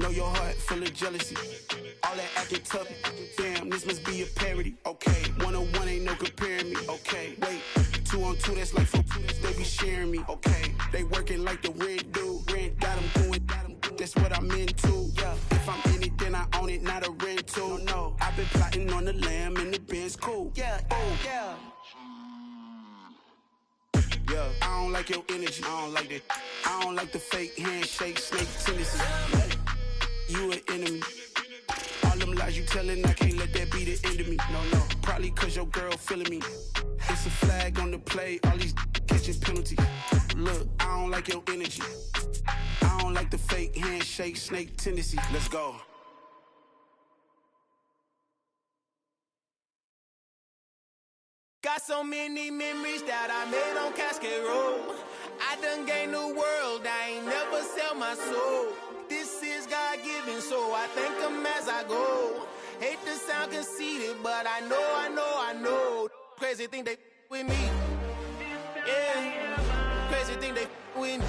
know your heart full of jealousy. All that acting tough, damn, this must be a parody. Okay, 1-on-1 ain't no comparing me. Okay, wait, 2-on-2, that's like 4, they be sharing me. Okay, they working like the rent dude. Rent got them doing, that's what I'm into. Yeah, if I'm in it, then I own it, not a rental. No, I've been plotting on the lamb and the Benz cool. Yeah, yeah. Yeah, I don't like your energy. I don't like that. I don't like the fake handshake, snake tendency. You an enemy. All them lies you telling, I can't let that be the end of me. No, probably cause your girl feeling me. It's a flag on the play, all these catching penalties. Look, I don't like your energy. I don't like the fake handshake, snake tendency. Let's go. Got so many memories that I made on Cascade Road. I done gained the world, I ain't never sell my soul. This is God-given, so I thank him as I go. Hate to sound conceited, but I know. Crazy thing they with me. Yeah, crazy thing they with me.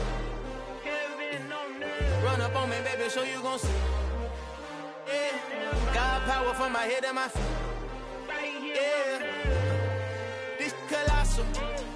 Run up on me, baby, so you gon' see. Yeah, got power from my head and my feet. Yeah. Colossal,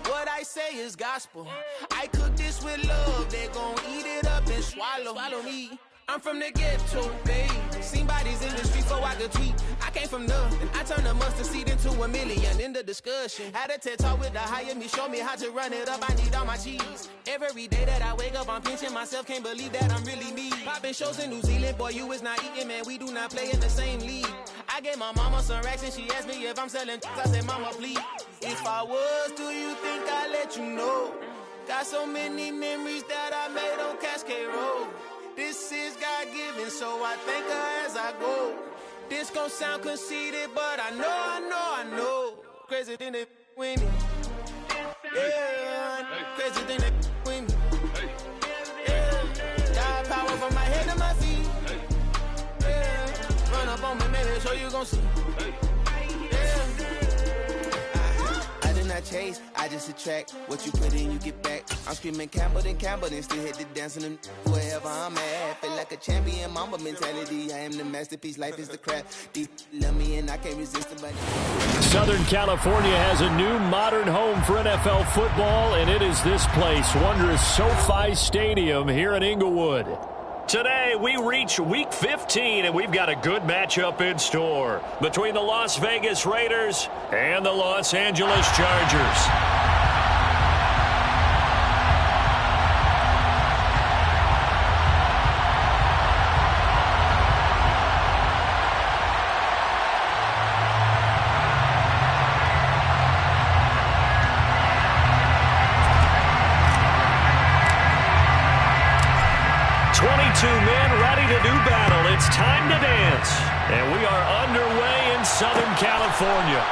what I say is gospel. I cook this with love, they gon' eat it up and swallow me. I'm from the ghetto, babe. Seen bodies in the streets so I could tweet. I came from nothing, I turned a mustard seed into a million. In the discussion, had a TED talk with the higher me, show me how to run it up, I need all my cheese. Every day that I wake up, I'm pinching myself, can't believe that I'm really me. Popping shows in New Zealand, boy, you is not eating, man, we do not play in the same league. I gave my mama some racks and she asked me if I'm selling I said, mama, please. If I was, do you think I'd let you know? Got so many memories that I made on Cascade Road. This is God-given, so I thank her as I go. This gon' sound conceited, but I know. Crazy thing they with me. Yeah, crazy thing they with me. Yeah, got power from my head to my feet. Yeah, run up on me, maybe, so you gon' see. Chase, I just attract what you put in, you get back. I'm screaming Campbell, then still hit the dance and wherever I'm at. Feel like a champion, mamba mentality. I am the masterpiece, life is the crap. These love me and I can't resist it. Southern California has a new modern home for NFL football, and it is this place, wondrous SoFi Stadium here in Inglewood. Today, we reach Week 15, and we've got a good matchup in store between the Las Vegas Raiders and the Los Angeles Chargers. Two men ready to do battle. It's time to dance. And we are underway in Southern California.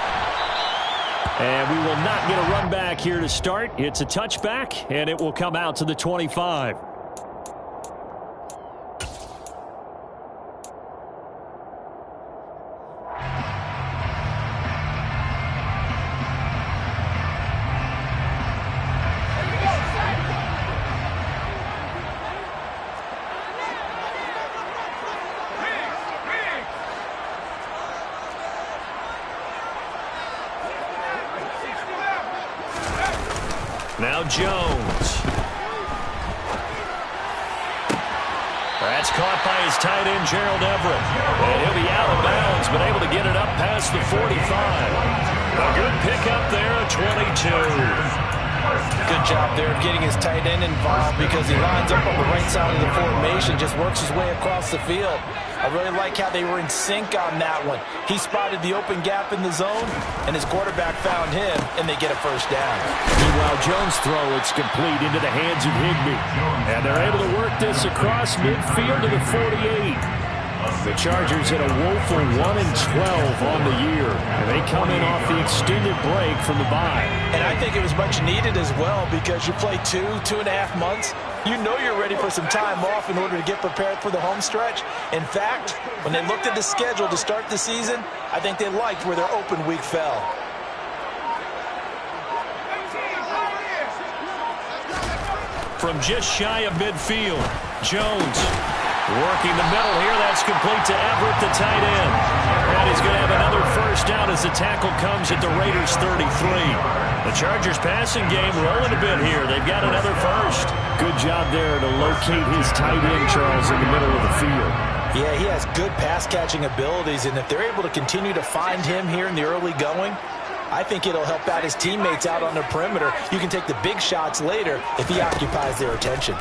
And we will not get a run back here to start. It's a touchback, and it will come out to the 25. Now Jones. That's caught by his tight end, Gerald Everett. And he'll be out of bounds, but able to get it up past the 45. A good pickup there, a 22. Good job there of getting his tight end involved because he lines up on the right side of the formation, just works his way across the field. I really like how they were in sync on that one. He spotted the open gap in the zone, and his quarterback found him, and they get a first down. Meanwhile, Jones' throw, it's complete into the hands of Higbee. And they're able to work this across midfield to the 48. The Chargers at a woeful 1-12 on the year, and they come in off the extended break from the bye. And I think it was much needed as well because you play 2.5 months. You know you're ready for some time off in order to get prepared for the home stretch. In fact, when they looked at the schedule to start the season, I think they liked where their open week fell. From just shy of midfield, Jones. Working the middle here, that's complete to Everett, the tight end. And he's going to have another first down as the tackle comes at the Raiders' 33. The Chargers passing game rolling a bit here. They've got another first. Good job there to locate his tight end, Charles, in the middle of the field. Yeah, he has good pass-catching abilities, and if they're able to continue to find him here in the early going, I think it'll help out his teammates out on the perimeter. You can take the big shots later if he occupies their attention.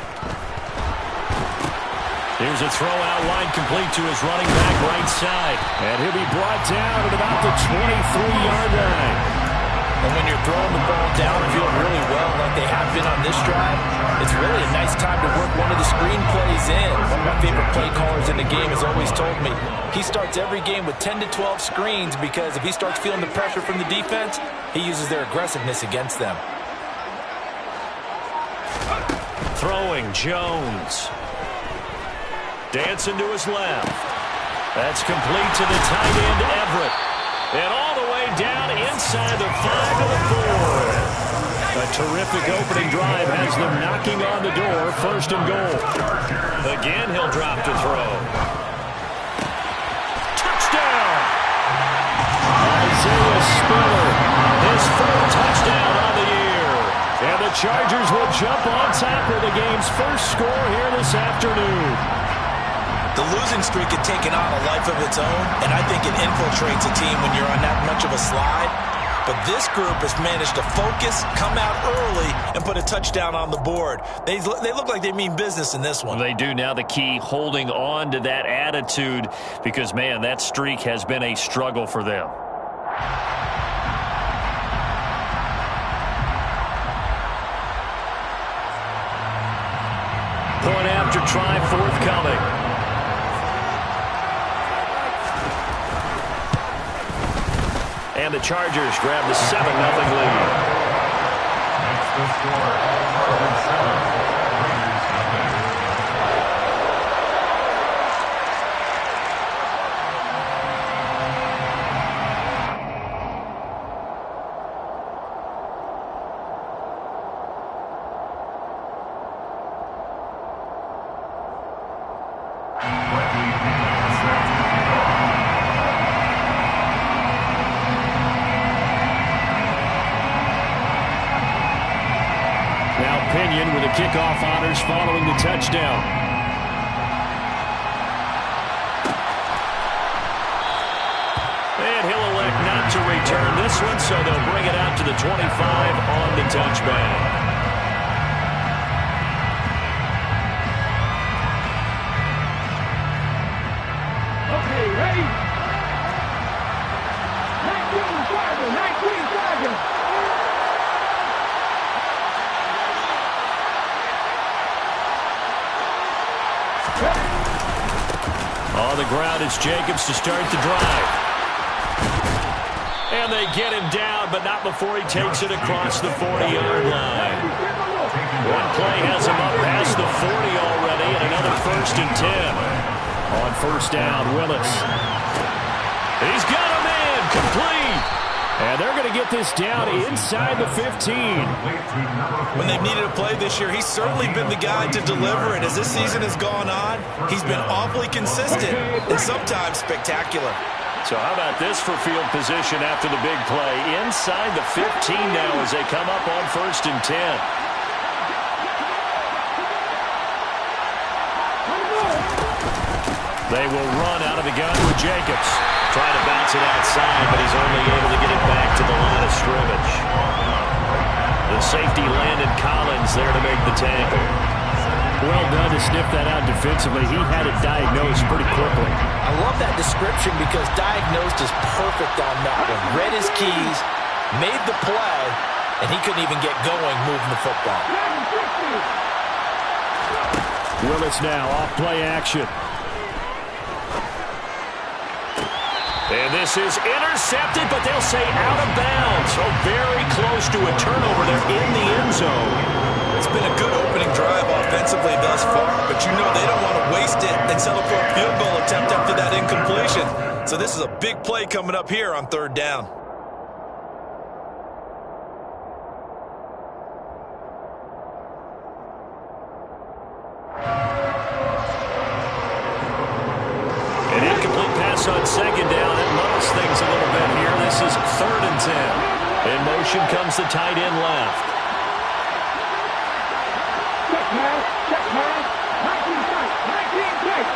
Here's a throw out line complete to his running back right side. And he'll be brought down at about the 23-yard line. And when you're throwing the ball downfield really well like they have been on this drive, it's really a nice time to work one of the screen plays in. One of my favorite play callers in the game has always told me he starts every game with 10 to 12 screens because if he starts feeling the pressure from the defense, he uses their aggressiveness against them. Throwing Jones. Dancing to his left. That's complete to the tight end, Everett. And all the way down inside the 5 to the 4. A terrific opening drive has them knocking on the door. First and goal. Again, he'll drop to throw. Touchdown! Isaiah Spiller, his 4th touchdown on the year. And the Chargers will jump on top of the game's first score here this afternoon. The losing streak had taken on a life of its own, and I think it infiltrates a team when you're on that much of a slide. But this group has managed to focus, come out early, and put a touchdown on the board. They look like they mean business in this one. They do. Now the key, holding on to that attitude, because, man, that streak has been a struggle for them. Point after try forthcoming. And the Chargers grab the 7-0 lead. That's the score. 7. With the kickoff honors following the touchdown. And he'll elect not to return this one, so they'll bring it out to the 25 on the touchback. Okay, ready? 19 Chargers. On the ground, it's Jacobs to start the drive. And they get him down, but not before he takes it across the 40-yard line. One play has him up past the 40 already, and another 1st and 10. On first down, Willis. He's got him in, complete. And they're going to get this down inside the 15. When they've needed a play this year, he's certainly been the guy to deliver it. As this season has gone on, he's been awfully consistent and sometimes spectacular. So how about this for field position after the big play? Inside the 15 now as they come up on 1st and 10. They will run out of the gun with Jacobs. Trying to bounce it outside, but he's only able to get it back to the line of scrimmage. The safety Landon Collins there to make the tackle. Well done to sniff that out defensively. He had it diagnosed pretty quickly. I love that description because diagnosed is perfect on that one. Read his keys, made the play, and he couldn't even get going moving the football. Willis now off play action. And this is intercepted, but they'll say out of bounds. So very close to a turnover there in the end zone. It's been a good opening drive offensively thus far, but you know they don't want to waste it and settle for a field goal attempt after that incompletion. So this is a big play coming up here on 3rd down. this on second down. It muddles things a little bit here. This is 3rd and 10. In motion comes the tight end left. Check pass. 19 tight.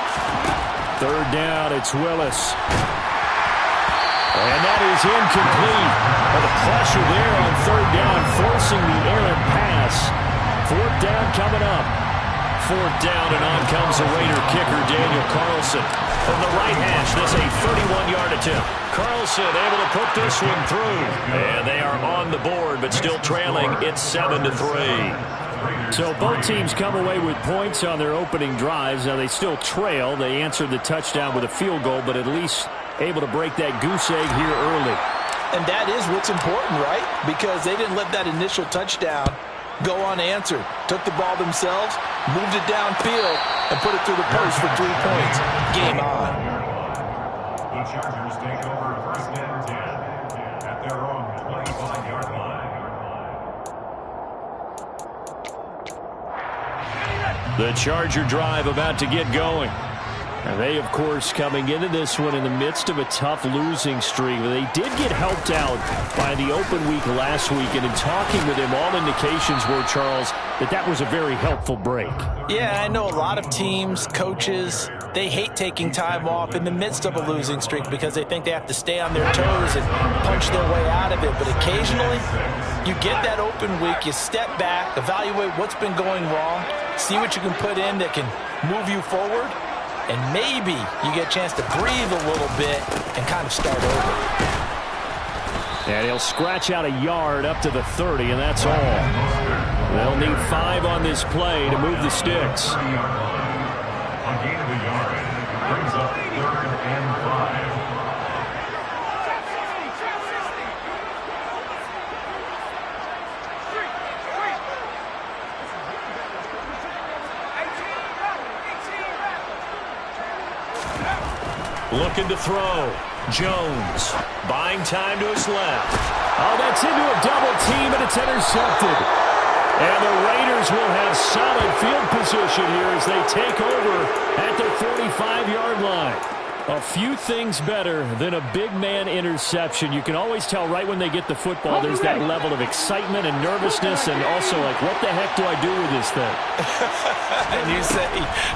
3rd down, it's Willis. And that is incomplete. Well, the pressure there on 3rd down, forcing the errant pass. 4th down coming up. 4th down, and on comes the Raider kicker, Daniel Carlson. From the right hash, this a 31-yard attempt. Carlson able to put this one through. And they are on the board, but still trailing. It's 7-3. So both teams come away with points on their opening drives. Now they still trail. They answered the touchdown with a field goal, but at least able to break that goose egg here early. And that is what's important, right? Because they didn't let that initial touchdown go unanswered. Took the ball themselves, moved it downfield, and put it through the post for 3 points. Game on. The Chargers take over 1st and 10 at their own 25-yard line. The Charger drive about to get going. And they, of course, coming into this one in the midst of a tough losing streak. They did get helped out by the open week last week, and in talking with him, all indications were, Charles, that was a very helpful break. Yeah, I know a lot of teams, coaches, they hate taking time off in the midst of a losing streak because they think they have to stay on their toes and punch their way out of it. But occasionally, you get that open week, you step back, evaluate what's been going wrong, see what you can put in that can move you forward, and maybe you get a chance to breathe a little bit and kind of start over. And he'll scratch out a yard up to the 30, and that's all. They'll need 5 on this play to move the sticks. A gain of a yard brings up 3rd and 5. Looking to throw. Jones buying time to his left. Oh, that's into a double team, and it's intercepted. And the Raiders will have solid field position here as they take over at their 45-yard line. A few things better than a big man interception. You can always tell right when they get the football, there's that level of excitement and nervousness, and also like, what the heck do I do with this thing? And you say,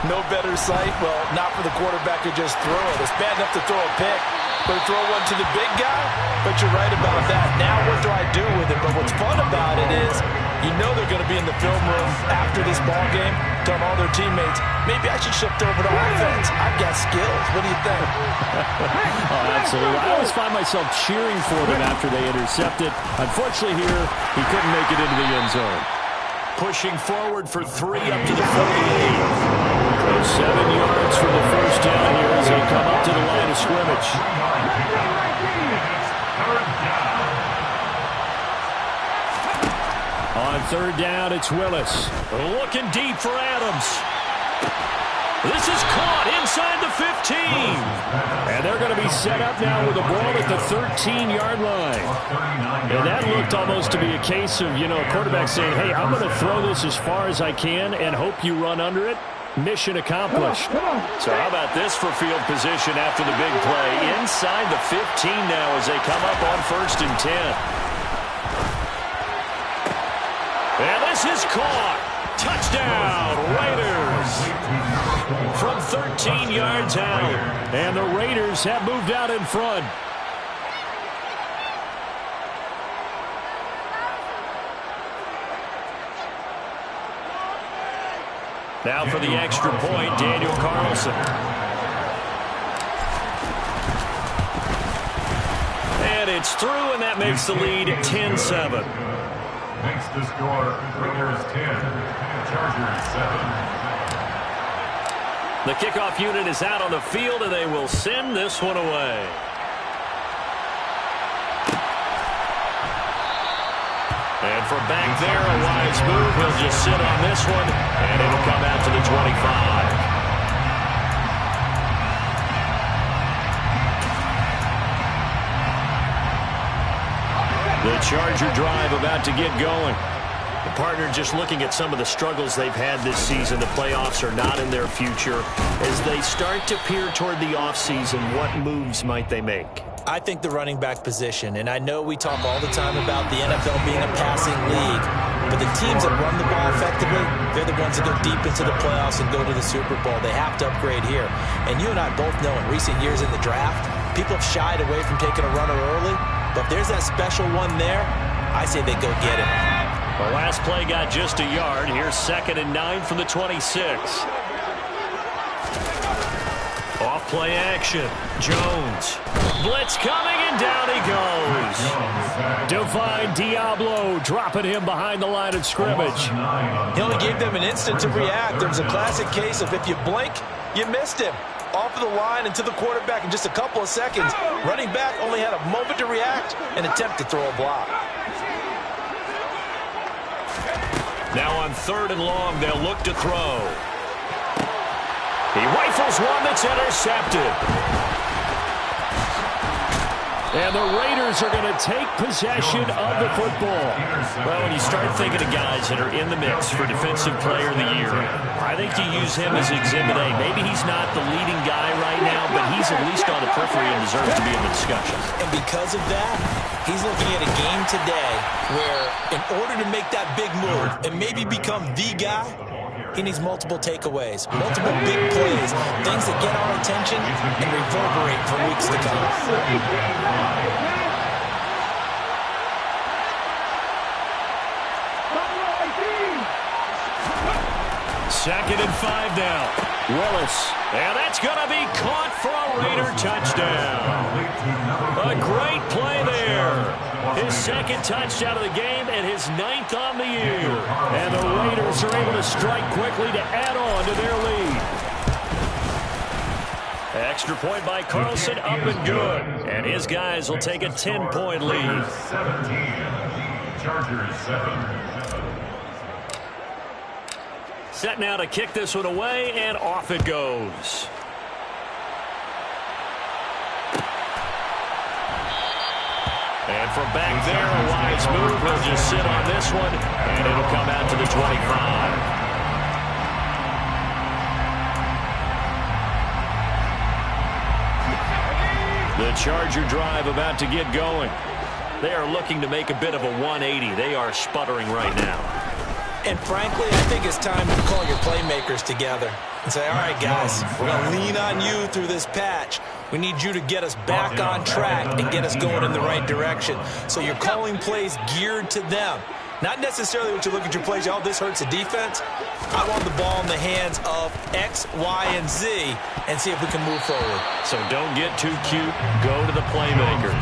no better sight? Well, not for the quarterback to just throw it. It's bad enough to throw a pick, but to throw one to the big guy? But you're right about that. Now what do I do with it? But what's fun about it is, you know they're going to be in the film room after this ball game, telling all their teammates, maybe I should shift over to offense. I've got skills. What do you think? Oh, absolutely. I always find myself cheering for them after they intercept it. Unfortunately here, he couldn't make it into the end zone. Pushing forward for 3 up to the 48. So 7 yards from the first down here as they come up to the line of scrimmage. On 3rd down, it's Willis. Looking deep for Adams. This is caught inside the 15. And they're going to be set up now with the ball at the 13-yard line. And that looked almost to be a case of, a quarterback saying, hey, I'm going to throw this as far as I can and hope you run under it. Mission accomplished. So how about this for field position after the big play? Inside the 15 now as they come up on 1st and 10. And this is caught. Touchdown, Raiders. From 13 yards out. And the Raiders have moved out in front. Now for the extra point, Daniel Carlson. And it's through, and that makes the lead 10-7. Makes the score Raiders 10, Chargers 7. The kickoff unit is out on the field, and they will send this one away. And from back there, a wise move. He'll just sit on this one, and it'll come out to the 25. The Charger drive about to get going. Partner, just looking at some of the struggles they've had this season, the playoffs are not in their future. As they start to peer toward the offseason, what moves might they make? I think the running back position, and I know we talk all the time about the NFL being a passing league, but the teams that run the ball effectively, they're the ones that go deep into the playoffs and go to the Super Bowl. They have to upgrade here. And you and I both know in recent years in the draft, people have shied away from taking a runner early, but if there's that special one there, I say they go get it. The last play got just a yard. Here's 2nd and 9 from the 26. Off play action. Jones. Blitz coming, and down he goes. Divine Diablo dropping him behind the line of scrimmage. He only gave them an instant to react. There was a classic case of if you blink, you missed him. Off of the line and to the quarterback in just a couple of seconds. Running back only had a moment to react and attempt to throw a block. Now on 3rd and long, they'll look to throw. He rifles one that's intercepted. And the Raiders are going to take possession of the football. Well, when you start thinking of guys that are in the mix for Defensive Player of the Year, I think you use him as Exhibit A. Maybe he's not the leading guy right now, but he's at least on the periphery and deserves to be in the discussion. And because of that, he's looking at a game today where in order to make that big move and maybe become the guy, he needs multiple takeaways, multiple big plays, things that get our attention and reverberate for weeks to come. 2nd and 5 now. Willis. And that's going to be caught for a Raider touchdown. A great play there. His 2nd touchdown of the game and his 9th on the year. And the Raiders are able to strike quickly to add on to their lead. Extra point by Carlson, up and good. And his guys will take a 10-point lead. 17. Chargers 7. Set now to kick this one away, and off it goes. And from back there, a wise move. He'll just sit on this one, and it'll come out to the 25. The Charger drive about to get going. They are looking to make a bit of a 180. They are sputtering right now. And frankly, I think it's time to call your playmakers together and say, all right, guys, we're going to lean on you through this patch. We need you to get us back on track and get us going in the right direction. So you're calling plays geared to them. Not necessarily what you look at your plays, oh, this hurts the defense. I want the ball in the hands of X, Y, and Z and see if we can move forward. So don't get too cute. Go to the playmakers.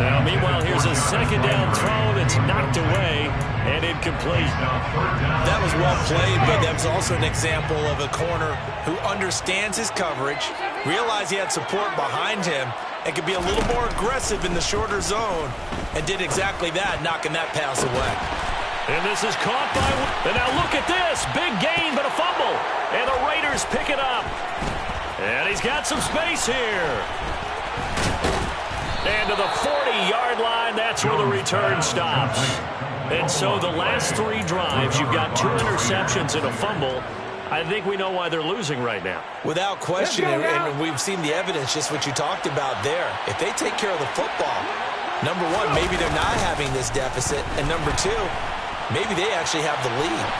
Now, meanwhile, here's a 2nd down throw that's knocked away and incomplete. That was well played, but that was also an example of a corner who understands his coverage, realized he had support behind him, and could be a little more aggressive in the shorter zone, and did exactly that, knocking that pass away. And this is caught by... And now look at this. Big gain, but a fumble. And the Raiders pick it up. And he's got some space here. And to the 40-yard line, that's where the return stops. And so the last 3 drives, you've got 2 interceptions and a fumble. I think we know why they're losing right now. Without question, and we've seen the evidence, just what you talked about there. If they take care of the football, number one, maybe they're not having this deficit. And number 2, maybe they actually have the lead.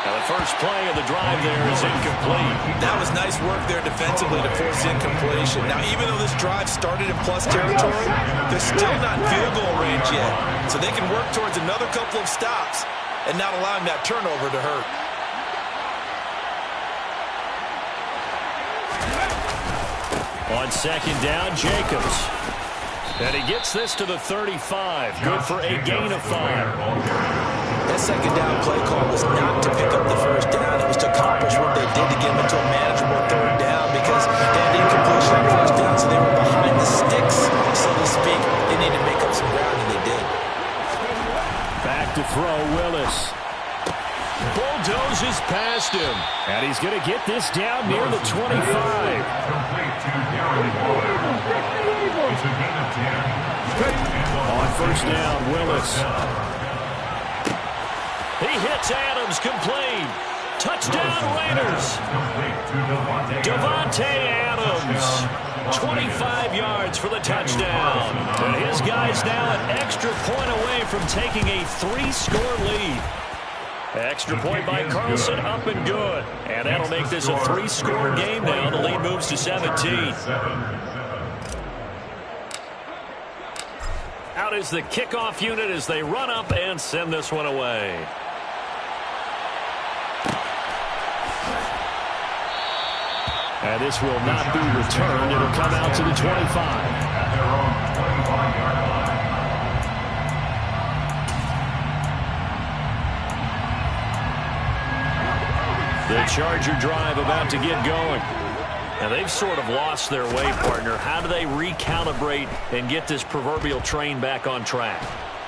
Now the first play of the drive there is incomplete. That was nice work there defensively to force incompletion. Now, even though this drive started in plus territory, they're still not in field goal range yet. So they can work towards another couple of stops and not allowing that turnover to hurt. On 2nd down, Jacobs. And he gets this to the 35. Good for a gain of 5. That 2nd down play call was not to pick up the 1st down. It was to accomplish what they did to get them into a manageable 3rd down because they had incompletion on 1st down, so they were behind the sticks, so to speak. They needed to make up some ground, and they did. Back to throw, Willis. Bulldozes past him. And he's going to get this down near the 25. Complete to Darren Waller. It's a gain of 10. On 1st down, Willis. He hits Adams, complete. Touchdown Raiders. Davante Adams, 25 yards for the touchdown. And his guy's now an extra point away from taking a 3-score lead. Extra point by Carlson, up and good. And that'll make this a 3-score game now. The lead moves to 17. Out is the kickoff unit as they run up and send this one away. And this will not be returned. It'll come out to the 25. At their own 25-yard line. The Charger drive about to get going. Now, they've sort of lost their way, partner. How do they recalibrate and get this proverbial train back on track?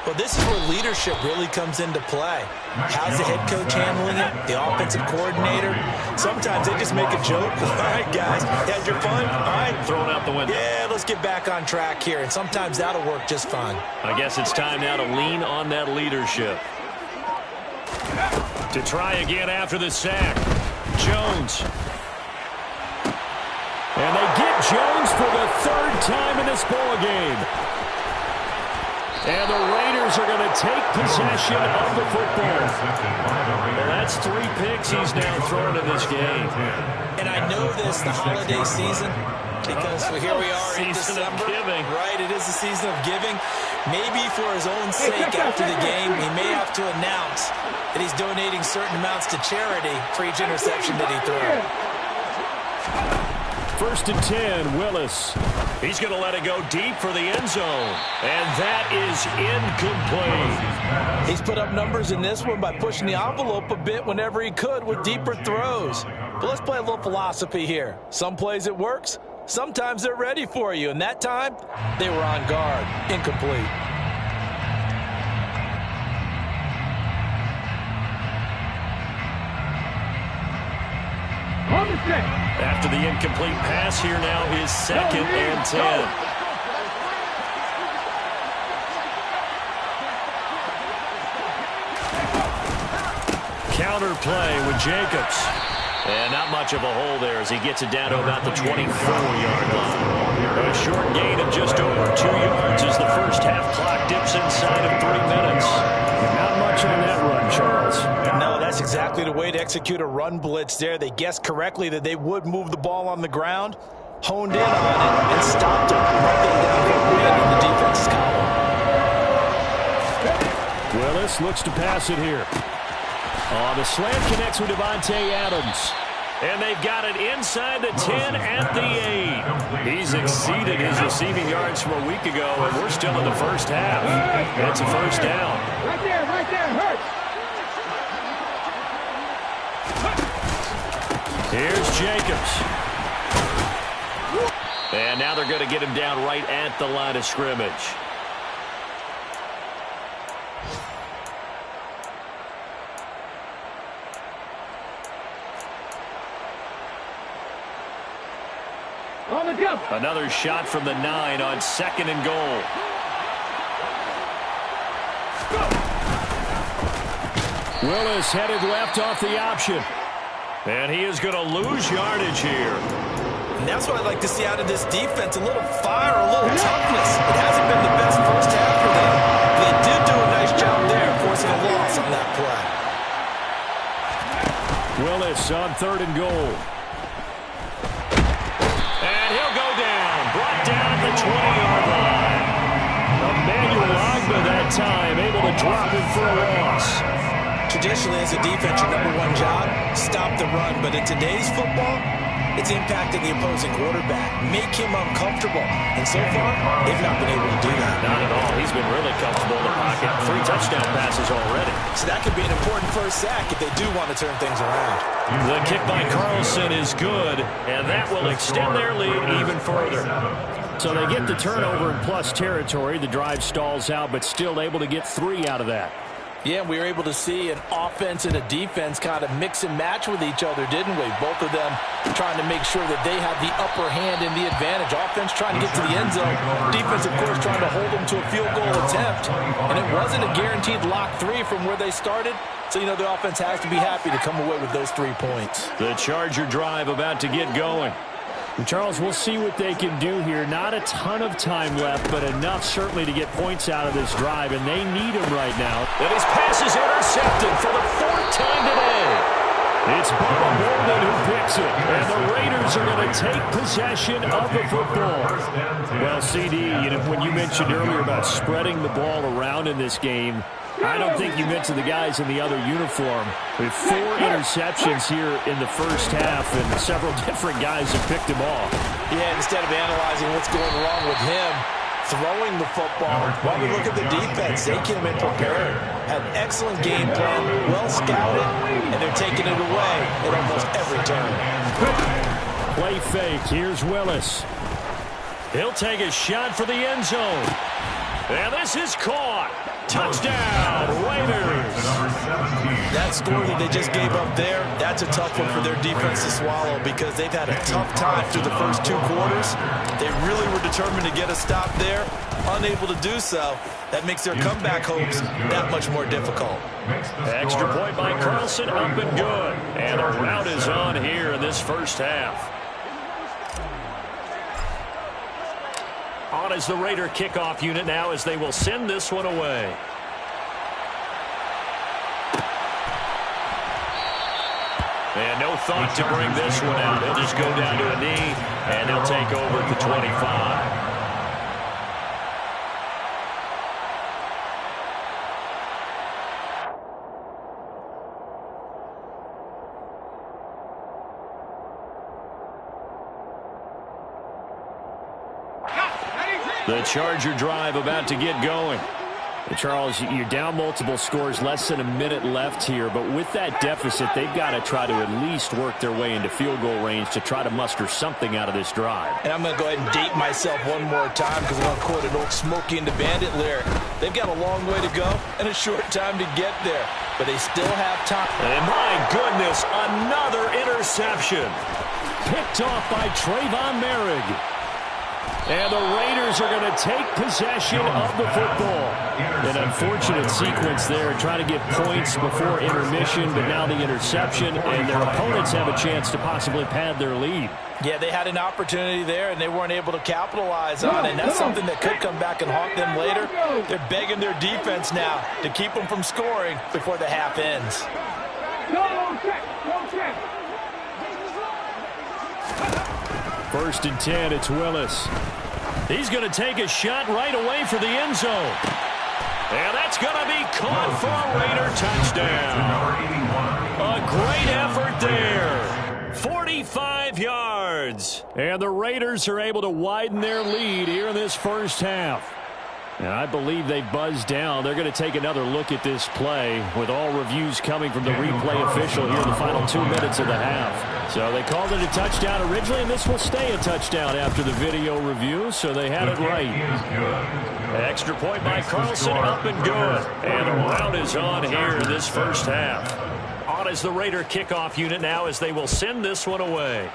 Well, this is where leadership really comes into play. How's the head coach handling it? The offensive coordinator? Sometimes they just make a joke. All right, guys, had your fun? All right. Thrown out the window. Yeah, let's get back on track here. And sometimes that'll work just fine. I guess it's time now to lean on that leadership. To try again after the sack. Jones. And they get Jones for the 3rd time in this ballgame. And the Raiders are going to take possession of the football. Well, that's 3 picks he's now thrown in this game. And I know this, the holiday season, because here we are in December. Right, it is the season of giving. Maybe for his own sake after the game, he may have to announce that he's donating certain amounts to charity for each interception that he throws. 1st and 10, Willis. He's going to let it go deep for the end zone. And that is incomplete. He's put up numbers in this one by pushing the envelope a bit whenever he could with deeper throws. But let's play a little philosophy here. Some plays it works. Sometimes they're ready for you. And that time, they were on guard. Incomplete. After the incomplete pass, here now is 2nd and 10. Counter play with Jacobs. And not much of a hole there as he gets it down to about the 24-yard line. A short gain of just over 2 yards as the first half clock dips inside of 3 minutes. Not much on that run, Charles. No, that's exactly the way to execute a run blitz there. They guessed correctly that they would move the ball on the ground, honed in on it, and stopped it right there down in the defense's column. Willis looks to pass it here. The slant connects with Davante Adams. And they've got it inside the 10 at the 8. He's exceeded his receiving yards from a week ago, and we're still in the first half. It's a first down. Right there, hurt. Here's Jacobs. And now they're going to get him down right at the line of scrimmage. Another shot from the 9 on 2nd and goal. Willis headed left off the option. And he is going to lose yardage here. And that's what I'd like to see out of this defense. A little fire, a little toughness. It hasn't been the best first half for them. They did do a nice job there, forcing a loss on that play. Willis on 3rd and goal. And he'll go down. Brought down the 20-yard line. Emmanuel Ogbah that time able to drop him for a loss. Traditionally, as a defense, your #1 job, stop the run. But in today's football, it's impacting the opposing quarterback. Make him uncomfortable. And so far, they've not been able to do that. Not at all. He's been really comfortable in the pocket. 3 touchdown passes already. So that could be an important first sack if they do want to turn things around. The kick by Carlson is good, and that will extend their lead even further. So they get the turnover in plus territory. The drive stalls out, but still able to get 3 out of that. Yeah, we were able to see an offense and a defense kind of mix and match with each other, didn't we? Both of them trying to make sure that they have the upper hand and the advantage. Offense trying to get to the end zone. Defense, of course, trying to hold them to a field goal attempt. And it wasn't a guaranteed lock 3 from where they started. So, you know, the offense has to be happy to come away with those 3 points. The Charger drive about to get going. And Charles, we'll see what they can do here. Not a ton of time left, but enough certainly to get points out of this drive, and they need them right now. And his pass is intercepted for the 4th time today. It's Bubba Bolden who picks it, and the Raiders are going to take possession of the football. Well, CD, you know, when you mentioned earlier about spreading the ball around in this game, I don't think you mentioned the guys in the other uniform. With 4 interceptions here in the first half, and several different guys have picked them off. Yeah, instead of analyzing what's going wrong with him, throwing the football, while we look at the defense, they came in prepared, had an excellent game plan, well scouted, and they're taking it away at almost every turn. Play fake. Here's Willis. He'll take a shot for the end zone. And this is caught. Touchdown, Raiders. That score that they just gave up there, that's a tough one for their defense to swallow because they've had a tough time through the first 2 quarters. They really were determined to get a stop there, unable to do so. That makes their comeback hopes that much more difficult. Extra point by Carlson, up and good. And a rout is on here in this first half. On is the Raider kickoff unit now as they will send this one away. And no thought to bring this one out. He'll just go down to a knee, and he'll take over at the 25. The Charger drive about to get going. And Charles, you're down multiple scores, less than a minute left here, but with that deficit, they've got to try to at least work their way into field goal range to try to muster something out of this drive. And I'm going to go ahead and date myself one more time because I'm going to quote an old Smokey and the Bandit lyric. They've got a long way to go and a short time to get there, but they still have time. And my goodness, another interception. Picked off by Trayvon Merrick. And the Raiders are going to take possession of the football. An unfortunate sequence there, trying to get points before intermission, but now the interception, and their opponents have a chance to possibly pad their lead. Yeah, they had an opportunity there, and they weren't able to capitalize on it, and that's something that could come back and haunt them later. They're begging their defense now to keep them from scoring before the half ends. First and 10, it's Willis. He's going to take a shot right away for the end zone. And that's going to be caught for a Raider touchdown. A great effort there. 45 yards. And the Raiders are able to widen their lead here in this first half. And I believe they buzzed down. They're going to take another look at this play with all reviews coming from the replay official here in the final 2 minutes of the half. So they called it a touchdown originally, and this will stay a touchdown after the video review, so they had it right. Extra point by Carlson, up and good. And a rout is on here in this first half. On is the Raider kickoff unit now as they will send this one away.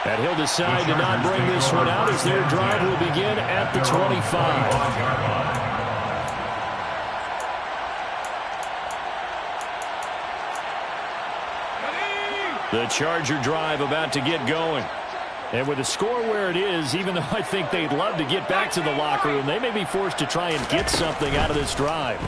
And he'll decide to not bring this one out as their drive will begin at the 25. The Charger drive about to get going. And with the score where it is, even though I think they'd love to get back to the locker room, they may be forced to try and get something out of this drive.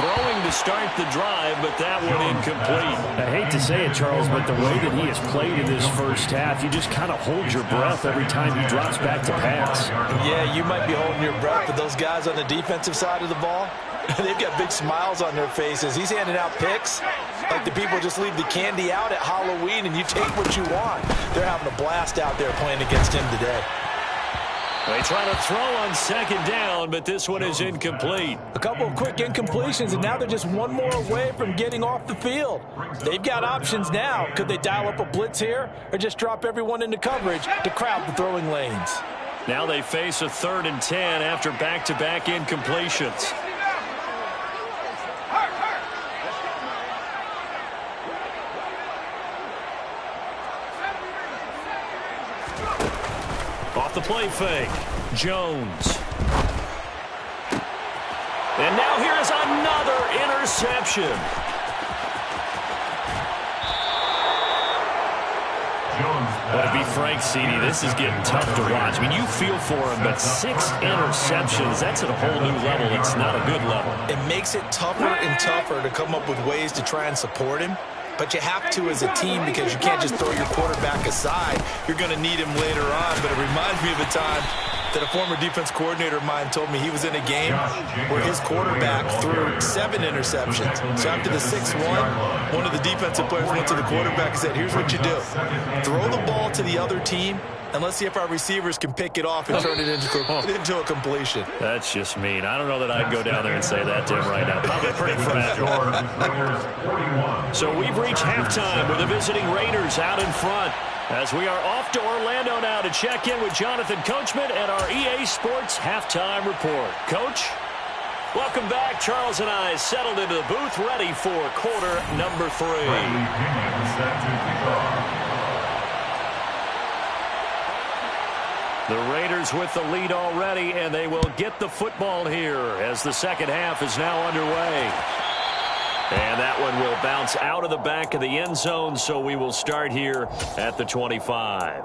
Throwing to start the drive, but that one incomplete. I hate to say it, Charles, but the way that he has played in this first half, you just kind of hold your breath every time he drops back to pass. Yeah, you might be holding your breath, but those guys on the defensive side of the ball, they've got big smiles on their faces. He's handing out picks like the people just leave the candy out at Halloween and you take what you want. They're having a blast out there playing against him today. They try to throw on second down, but this one is incomplete. A couple of quick incompletions, and now they're just one more away from getting off the field. They've got options now. Could they dial up a blitz here or just drop everyone into coverage to crowd the throwing lanes? Now they face a 3rd and 10 after back-to-back incompletions. Off the play fake, Jones. And now here is another interception. But to be frank, CD, this is getting tough to watch. I mean, you feel for him, but 6 interceptions, that's at a whole new level. It's not a good level. It makes it tougher and tougher to come up with ways to try and support him. But you have to as a team because you can't just throw your quarterback aside. You're going to need him later on. But it reminds me of a time that a former defense coordinator of mine told me he was in a game where his quarterback threw 7 interceptions. So after the 6th one of the defensive players went to the quarterback and said, here's what you do. Throw the ball to the other team, and let's see if our receivers can pick it off and turn it into a completion. That's just mean. I don't know that I'd go down there and say that to him right now. Probably pretty fragile. So we've reached halftime with the visiting Raiders out in front. As we are off to Orlando now to check in with Jonathan Coachman and our EA Sports Halftime Report. Coach, welcome back. Charles and I settled into the booth ready for quarter number 3. The Raiders with the lead already, and they will get the football here as the second half is now underway. And that one will bounce out of the back of the end zone, so we will start here at the 25.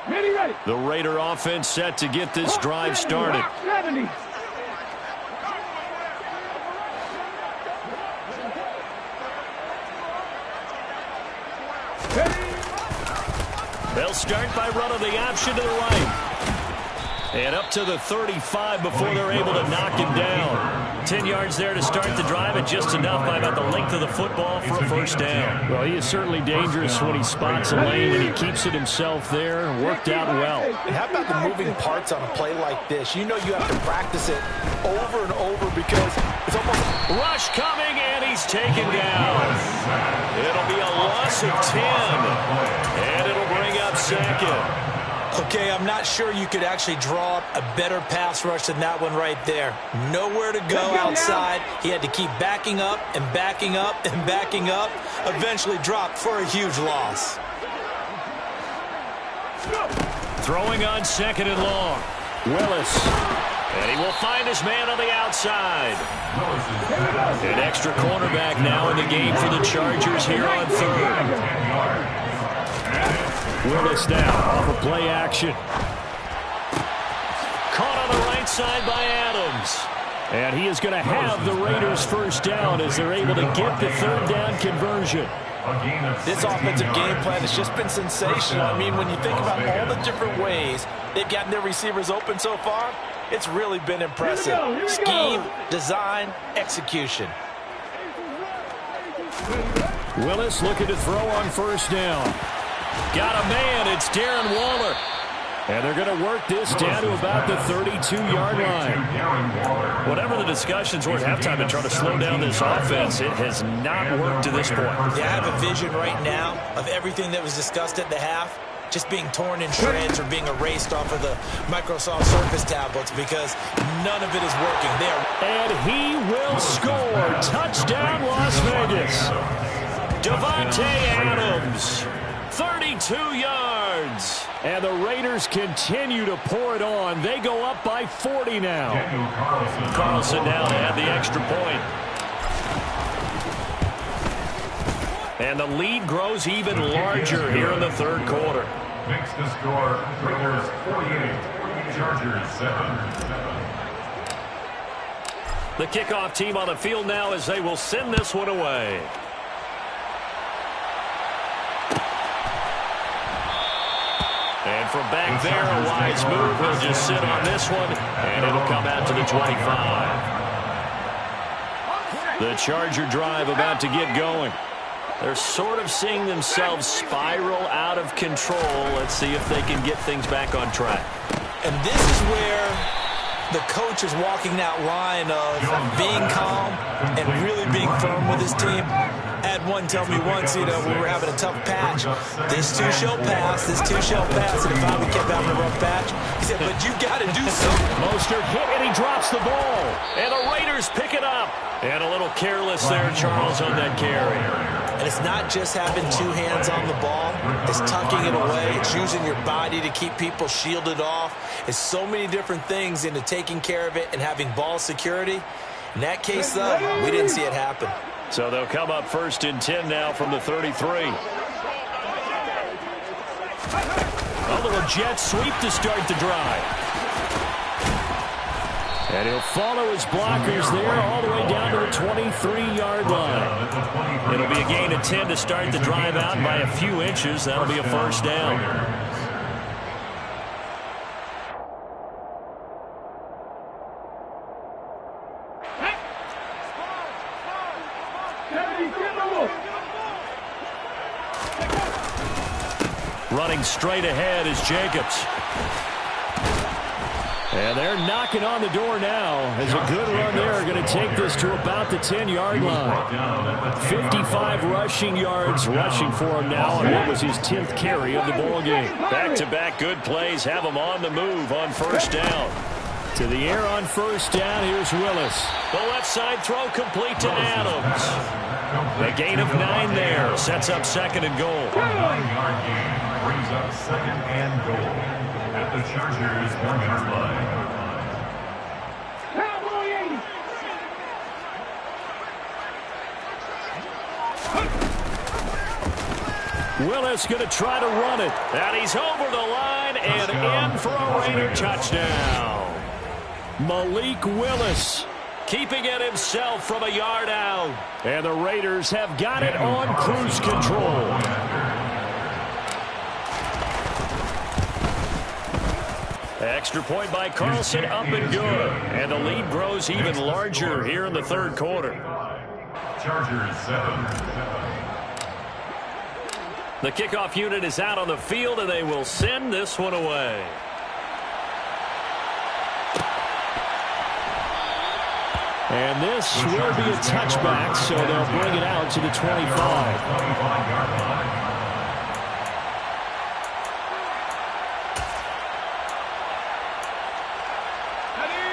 Ready. The Raider offense set to get this drive started. 70. They'll start by running the option to the right. And up to the 35 before they're able to knock him down. 10 yards there to start the drive, and just enough by about the length of the football for a first down. Well, he is certainly dangerous when he spots a lane, and he keeps it himself there. Worked out well. And how about the moving parts on a play like this? You know you have to practice it over and over because it's almost... Rush coming, and he's taken down. It'll be a loss of 10, and it'll bring up second. Okay, I'm not sure you could actually draw up a better pass rush than that one right there. Nowhere to go outside. He had to keep backing up and backing up and backing up. Eventually dropped for a huge loss. Throwing on second and long. Willis. And he will find his man on the outside. An extra cornerback now in the game for the Chargers here on third. Willis now off of play action. Caught on the right side by Adams. And he is going to have the Raiders first down as they're able to get the third down conversion. This offensive game plan has just been sensational. I mean, when you think about all the different ways they've gotten their receivers open so far, it's really been impressive. Scheme, design, execution. Willis looking to throw on first down. Got a man. It's Darren Waller. And they're going to work this down to about the 32-yard line. Whatever the discussions were at halftime to try to slow down this offense, it has not worked to this point. Yeah, I have a vision right now of everything that was discussed at the half just being torn in shreds or being erased off of the Microsoft Surface tablets because none of it is working there. And he will score. Touchdown, Las Vegas. Davante Adams. 32 yards. And the Raiders continue to pour it on. They go up by 40 now. Carlson now to add the extra point. And the lead grows even larger here in the third quarter. Makes the score Raiders 48, Chargers 7. The kickoff team on the field now as they will send this one away. And from back there, a wise move. He'll just sit on this one, and it'll come out to the 25. The Charger drive about to get going. They're sort of seeing themselves spiral out of control. Let's see if they can get things back on track. And this is where the coach is walking that line of being calm and really being firm with his team. I had one tell me once, we were having a tough patch. This too shall pass, this too shall pass. And if we kept having a rough patch, he said, but you got to do something. Mostert hit and he drops the ball. And the Raiders pick it up. And a little careless there, Charles, on that carry. And it's not just having two hands on the ball. It's tucking it away. It's using your body to keep people shielded off. It's so many different things into taking care of it and having ball security. In that case, though, we didn't see it happen. So they'll come up 1st and 10 now from the 33. A little jet sweep to start the drive. And he'll follow his blockers there all the way down to the 23-yard line. It'll be a gain of 10 to start the drive out by a few inches. That'll be a first down. Running straight ahead is Jacobs. And they're knocking on the door now as a good run there are going to take this to about the 10-yard line. 55 rushing yards rushing for him now on what was his 10th carry of the ball game. Back-to-back good plays have him on the move on first down. To the air on first down, here's Willis. The left side throw complete to Adams. A gain of 9 there sets up 2nd and goal. 9-yard gain brings up 2nd and goal at the Chargers' 1-yard line. Willis going to try to run it. And he's over the line and in for a Raider touchdown. Malik Willis keeping it himself from a yard out. And the Raiders have got it on cruise control. Extra point by Carlson, up and good. And the lead grows even larger here in the 3rd quarter. Chargers 7. The kickoff unit is out on the field, and they will send this one away. And this will be a touchback, so they'll bring it out to the 25.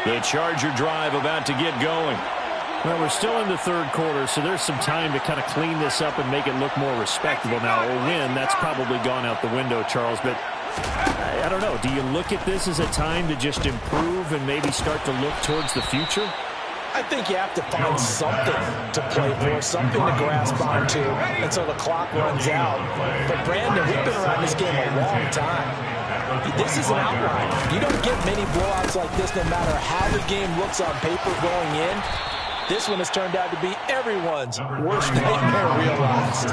The Charger drive about to get going. Well, we're still in the 3rd quarter, so there's some time to kind of clean this up and make it look more respectable. Now, a win, that's probably gone out the window, Charles, but I don't know. Do you look at this as a time to just improve and maybe start to look towards the future? I think you have to find something to play for, something to grasp onto until the clock runs out. But, Brandon, we've been around this game a long time. This is an outlier. You don't get many blowouts like this no matter how the game looks on paper going in. This one has turned out to be everyone's worst nightmare realized.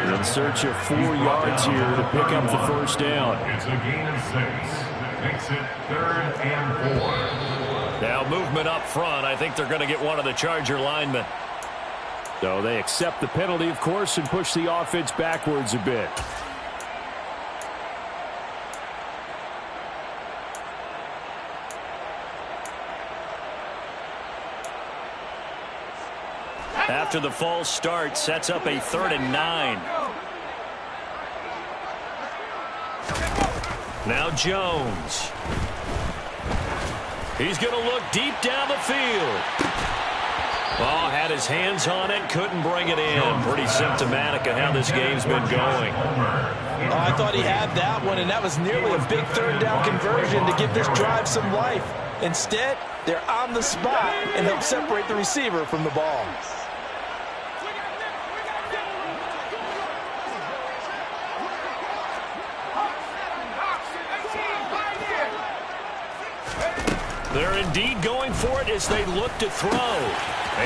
In search of 4 yards here to pick up the first down. It's a gain of 6. Makes it 3rd and 4. Now movement up front. I think they're going to get one of the Charger linemen. So they accept the penalty, of course, and push the offense backwards a bit. After the false start, sets up a 3rd and 9. Now Jones. He's going to look deep down the field. Oh, had his hands on it, couldn't bring it in. Pretty symptomatic of how this game's been going. Oh, I thought he had that one, and that was nearly a big 3rd down conversion to give this drive some life. Instead, they're on the spot and help separate the receiver from the ball. They're indeed going for it as they look to throw.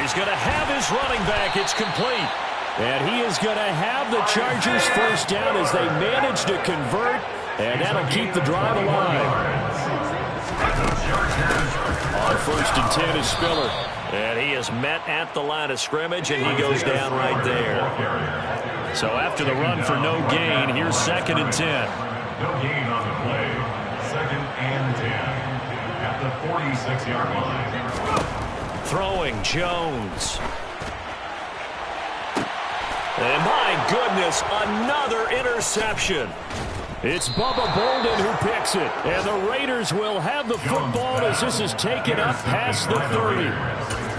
He's going to have his running back. It's complete. And he is going to have the Chargers first down as they manage to convert. And that'll keep the drive alive. The Chargers On 1st and 10 is Spiller. And he is met at the line of scrimmage, and he goes down right there. So after the run for no gain, here's 2nd and 10. No gain on the play. 2nd and 10 at the 46-yard line. Throwing Jones. And my goodness, another interception. It's Bubba Bolden who picks it. And the Raiders will have the football as this is taken up past the 30.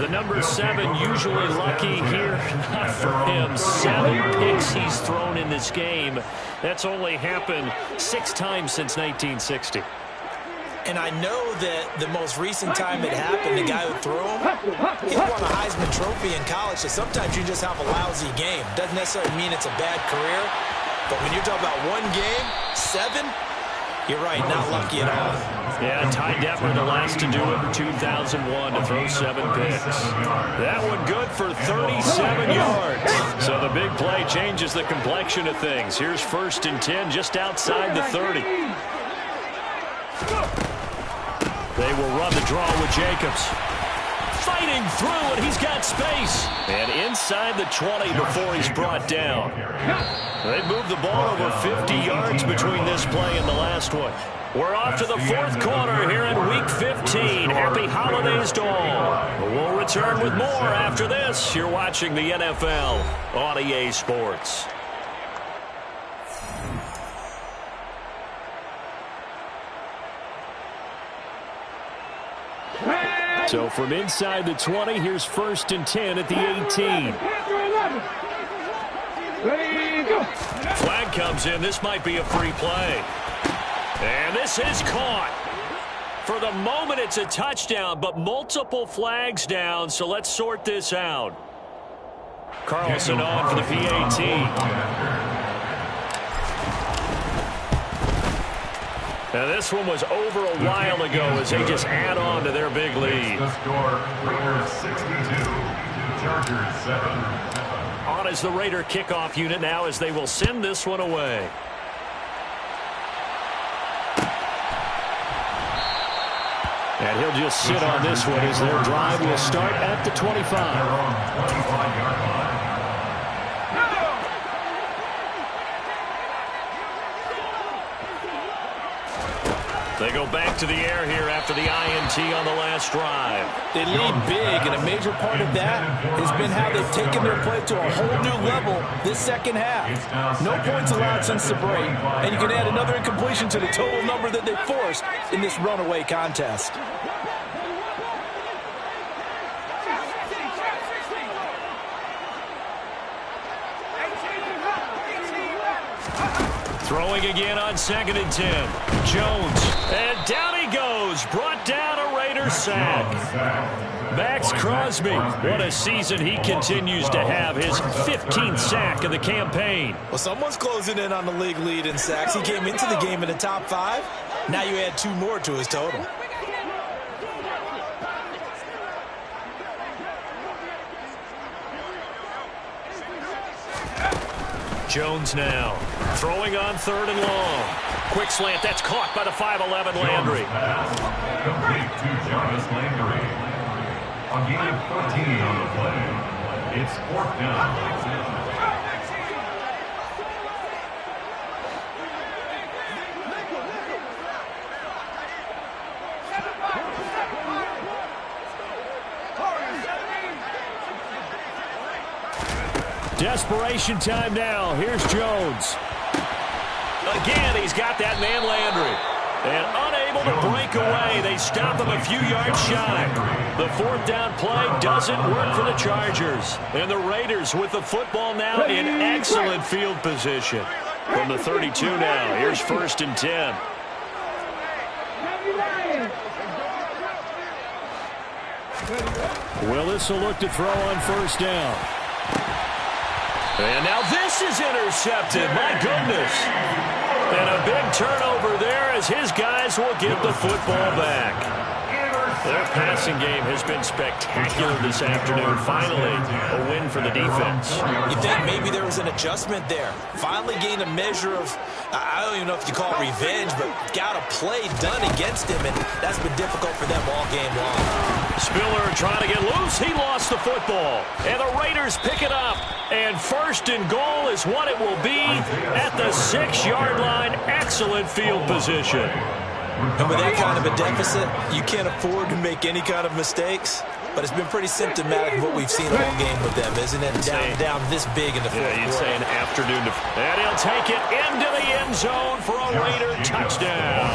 The number 7 usually lucky here. Not for him. 7 picks he's thrown in this game. That's only happened 6 times since 1960. And I know that the most recent time it happened, the guy who threw him, he won a Heisman Trophy in college, so sometimes you just have a lousy game. Doesn't necessarily mean it's a bad career, but when you're talking about one game, 7, you're right, not lucky at all. Yeah, Ty Detmer, the last to do it in 2001 to throw 7 picks. That one good for 37 yards. So the big play changes the complexion of things. Here's 1st and 10 just outside the 30. They will run the draw with Jacobs. Fighting through, and he's got space. And inside the 20 before he's brought down. They moved the ball over 50 yards between this play and the last one. We're off to the 4th quarter here in Week 15. Happy holidays to all. We'll return with more after this. You're watching the NFL on EA Sports. So from inside the 20, here's 1st and 10 at the 18. Flag comes in. This might be a free play. And this is caught. For the moment, it's a touchdown, but multiple flags down, so let's sort this out. Carlson on for the PAT. Now, this one was over a while ago as they just add on to their big lead. The score, Raiders 62, Chargers 7. On as the Raider kickoff unit now as they will send this one away. And he'll just sit on this one as their drive will start at the 25. They go back to the air here after the INT on the last drive. They lead big, and a major part of that has been how they've taken their play to a whole new level this second half. No points allowed since the break, and you can add another incompletion to the total number that they forced in this runaway contest. Throwing again on 2nd and 10. Jones. And down he goes. Brought down a Raider sack. Max Crosby. What a season he continues to have. His 15th sack of the campaign. Well, someone's closing in on the league lead in sacks. He came into the game in the top 5. Now you add 2 more to his total. Jones now. Throwing on 3rd and long. Quick slant. That's caught by the 5'11 Landry. Complete to Jarvis Landry. A gain of 14 on the play. It's 4th down. Desperation time now. Here's Jones. Again, he's got that man Landry. And unable to break away. They stop him a few yards shy. The 4th down play doesn't work for the Chargers. And the Raiders with the football now in excellent field position. From the 32 now. Here's 1st and 10. Willis will look to throw on 1st down. And now this is intercepted. My goodness. And a big turnover there as his guys will get the football back. Their passing game has been spectacular this afternoon. Finally, a win for the defense. You think maybe there was an adjustment there. Finally gained a measure of, I don't even know if you call it revenge, but got a play done against him, and that's been difficult for them all game long. Spiller trying to get loose. He lost the football. And the Raiders pick it up. And first and goal is what it will be at the 6-yard line. Excellent field position. And with that kind of a deficit, you can't afford to make any kind of mistakes. But it's been pretty symptomatic of what we've seen all game with them, isn't it? Down this big in the fourth quarter. You'd say an afternoon. And he'll take it into the end zone for a Raider touchdown.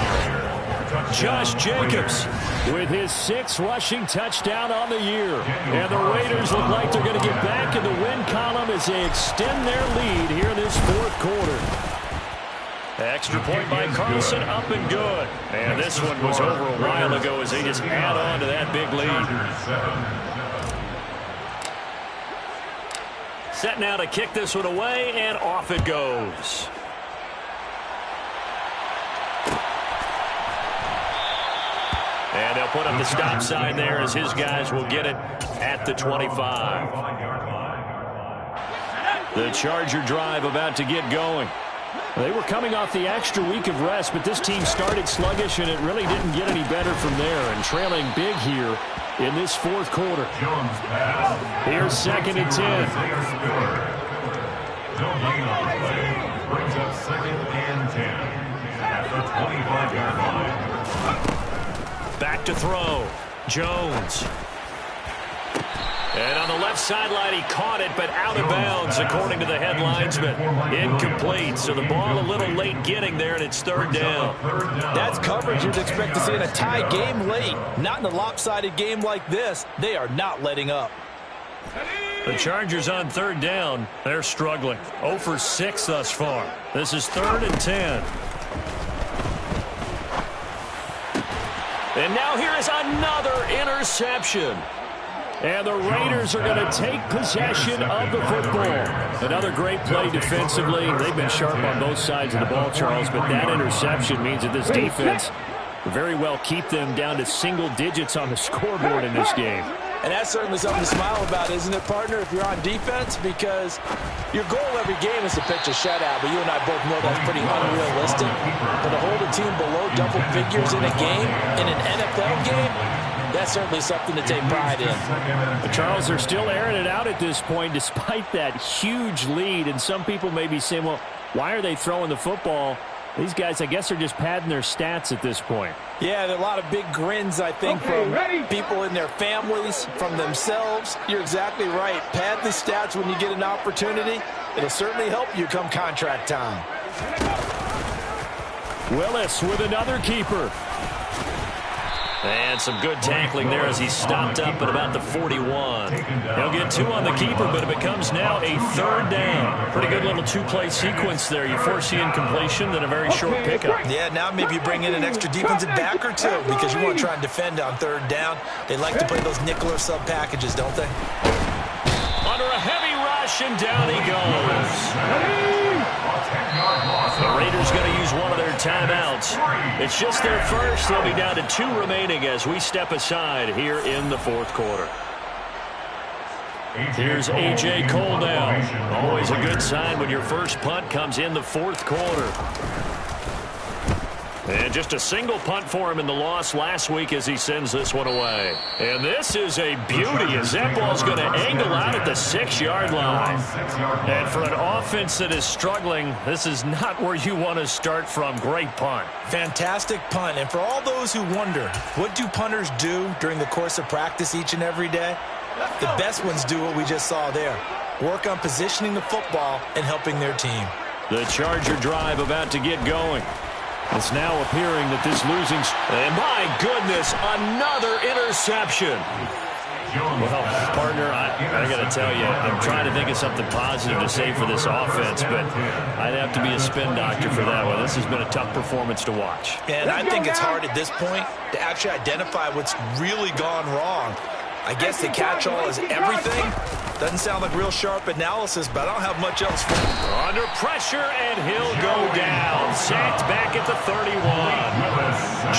Josh Jacobs with his 6th rushing touchdown on the year. And the Raiders look like they're going to get back in the win column as they extend their lead here in this fourth quarter. Extra point by Carlson, up and good. And this one was over a while ago as they just add on to that big lead. Set now to kick this one away, and off it goes. And they'll put up the stop sign there as his guys will get it at the 25. The Charger drive about to get going. They were coming off the extra week of rest, but this team started sluggish, and it really didn't get any better from there. And trailing big here in this fourth quarter. Here's 2nd and 10. Brings up 2nd and 10 at the 25-yard line. Back to throw. Jones. And on the left sideline, he caught it, but out of bounds, according to the headlines, but incomplete. So the ball a little late getting there, and it's 3rd down. That's coverage you'd expect to see in a tie game late. Not in a lopsided game like this. They are not letting up. The Chargers on 3rd down. They're struggling. 0 for 6 thus far. This is 3rd and 10. And now here is another interception. And the Raiders are going to take possession of the football. Another great play defensively. They've been sharp on both sides of the ball, Charles, but that interception means that this defense will very well keep them down to single digits on the scoreboard in this game. And that's certainly something to smile about, isn't it, partner, if you're on defense? Because your goal every game is to pitch a shutout, but you and I both know that's pretty unrealistic. But to hold a team below double figures in a game, in an NFL game, that's certainly something to take pride in. But Charles, they're still airing it out at this point despite that huge lead. And some people may be saying, well, why are they throwing the football? These guys, I guess, are just padding their stats at this point. Yeah, there are a lot of big grins, I think, from people in their families, from themselves. You're exactly right. Pad the stats when you get an opportunity. It'll certainly help you come contract time. Willis with another keeper. And some good tackling there as he's stopped up at about the 41. He'll get 2 on the keeper, but it becomes now a 3rd down. Pretty good little 2-play sequence there. You force the incompletion, then a very short pickup. Yeah, now maybe you bring in an extra defensive back or 2 because you want to try and defend on 3rd down. They like to play those nickel or sub packages, don't they? Under a heavy rush, and down he goes. The Raiders going to use one of their timeouts. It's just their first. They'll be down to 2 remaining as we step aside here in the fourth quarter. Here's A.J. Cole now. Always a good sign when your first punt comes in the fourth quarter. And just a single punt for him in the loss last week as he sends this one away. And this is a beauty as that ball's going to angle out at the 6-yard line. And for an offense that is struggling, this is not where you want to start from. Great punt. Fantastic punt. And for all those who wonder, what do punters do during the course of practice each and every day? The best ones do what we just saw there. Work on positioning the football and helping their team. The Charger drive about to get going. It's now appearing that this losing... And my goodness, another interception. Well, partner, I got to tell you, I'm trying to think of something positive to say for this offense, but I'd have to be a spin doctor for that one. This has been a tough performance to watch. And I think it's hard at this point to actually identify what's really gone wrong. I guess the catch-all is everything, Doesn't sound like real sharp analysis, but I don't have much else for him. Under pressure, and he'll go down. Sacked back at the 31.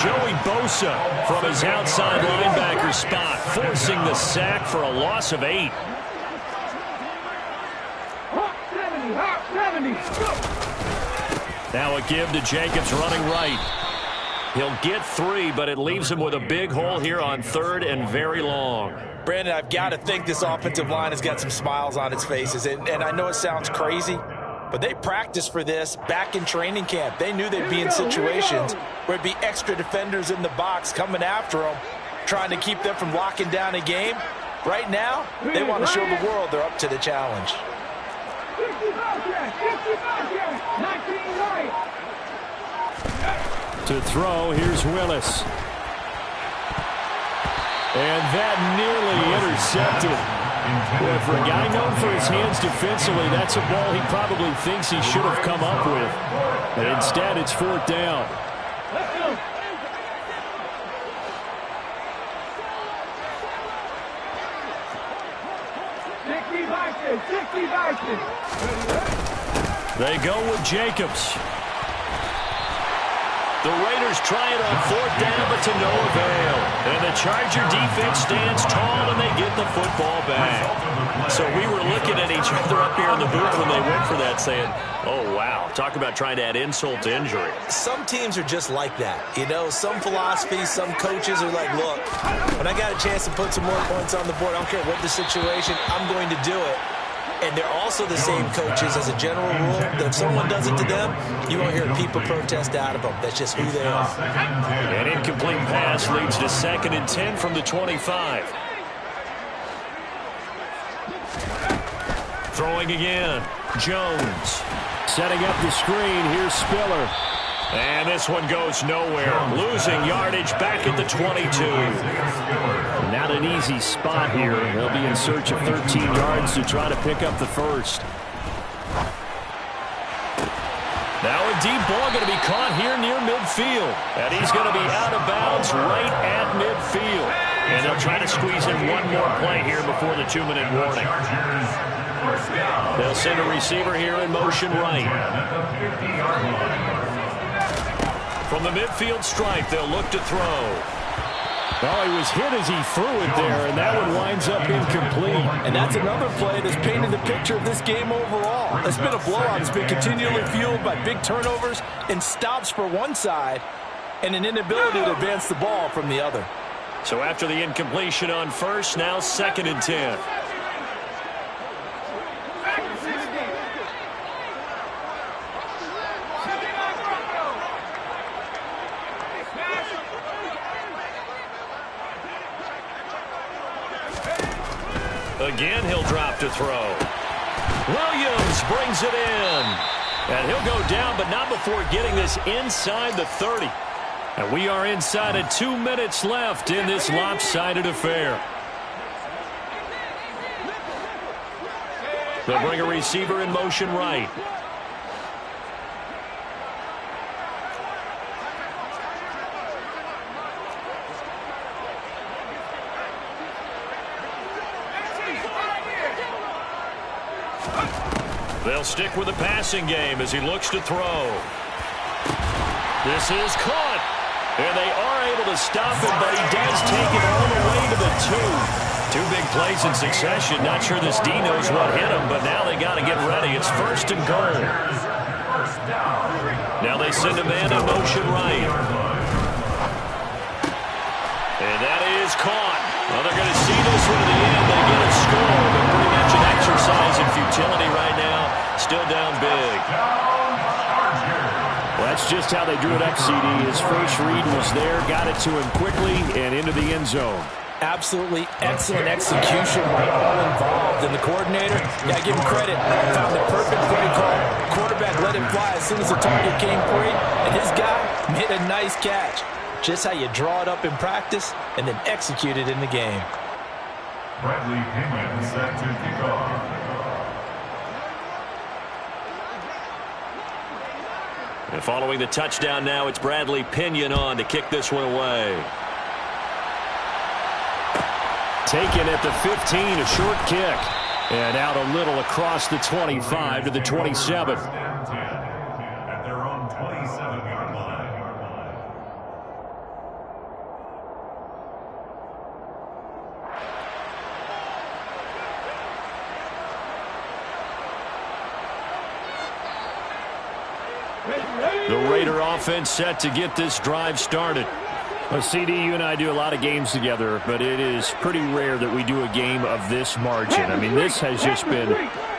Joey Bosa from his outside linebacker spot, forcing the sack for a loss of 8. Now a give to Jacobs running right. He'll get 3, but it leaves him with a big hole here on 3rd and very long. Brandon, I've got to think this offensive line has got some smiles on its faces. And I know it sounds crazy, but they practiced for this back in training camp. They knew they'd be in situations where it'd be extra defenders in the box coming after them, trying to keep them from locking down a game. Right now, they want to show the world they're up to the challenge. To throw, here's Willis. And that nearly intercepted. Boy, for a guy known for his hands defensively, that's a ball he probably thinks he should have come up with. But instead, it's 4th down. They go with Jacobs. The Raiders try it on 4th down, but to no avail. And the Charger defense stands tall, and they get the football back. So we were looking at each other up here in the booth when they went for that, saying, oh, wow, talk about trying to add insult to injury. Some teams are just like that. You know, some philosophies, some coaches are like, look, when I got a chance to put some more points on the board, I don't care what the situation, I'm going to do it. And they're also the same coaches as a general rule that if someone does it to them, you won't hear people protest out of them. That's just who they are. An incomplete pass leads to 2nd and 10 from the 25. Throwing again. Jones. Setting up the screen. Here's Spiller. And this one goes nowhere. Losing yardage back at the 22. Not an easy spot here. They'll be in search of 13 yards to try to pick up the first. Now a deep ball going to be caught here near midfield. And he's going to be out of bounds right at midfield. And they'll try to squeeze in one more play here before the 2-minute warning. They'll send a receiver here in motion right. From the midfield stripe, they'll look to throw. Well, he was hit as he threw it there, and that one winds up incomplete. And that's another play that's painted the picture of this game overall. It's been a blowout. It's been continually fueled by big turnovers and stops for one side and an inability to advance the ball from the other. So after the incompletion on 1st, now 2nd and 10. Again, he'll drop to throw. Williams brings it in. And he'll go down, but not before getting this inside the 30. And we are inside of 2 minutes left in this lopsided affair. They'll bring a receiver in motion right. They'll stick with the passing game as he looks to throw. This is caught. And they are able to stop him, but he does take it all the way to the 2. 2 big plays in succession. Not sure this D knows what hit him, but now they got to get ready. It's 1st and goal. Now they send a man in motion right. And that is caught. Well, they're going to see this one to the end. They get a score, but pretty much an exercise in futility right now. Still down big. Well, that's just how they drew it up, CD. His first read was there, got it to him quickly, and into the end zone. Absolutely excellent execution by all involved. And the coordinator, got to give him credit, found the perfect play call. Quarterback let it fly as soon as the target came free, and his guy made a nice catch. Just how you draw it up in practice and then execute it in the game. Bradley Pinion set to kick off. And following the touchdown now, it's Bradley Pinion on to kick this one away. Taken at the 15, a short kick. And out a little across the 25 to the 27. At their own 27-yard line. The Raider offense set to get this drive started. Well, CD, you and I do a lot of games together, but it is pretty rare that we do a game of this margin. I mean, this has just been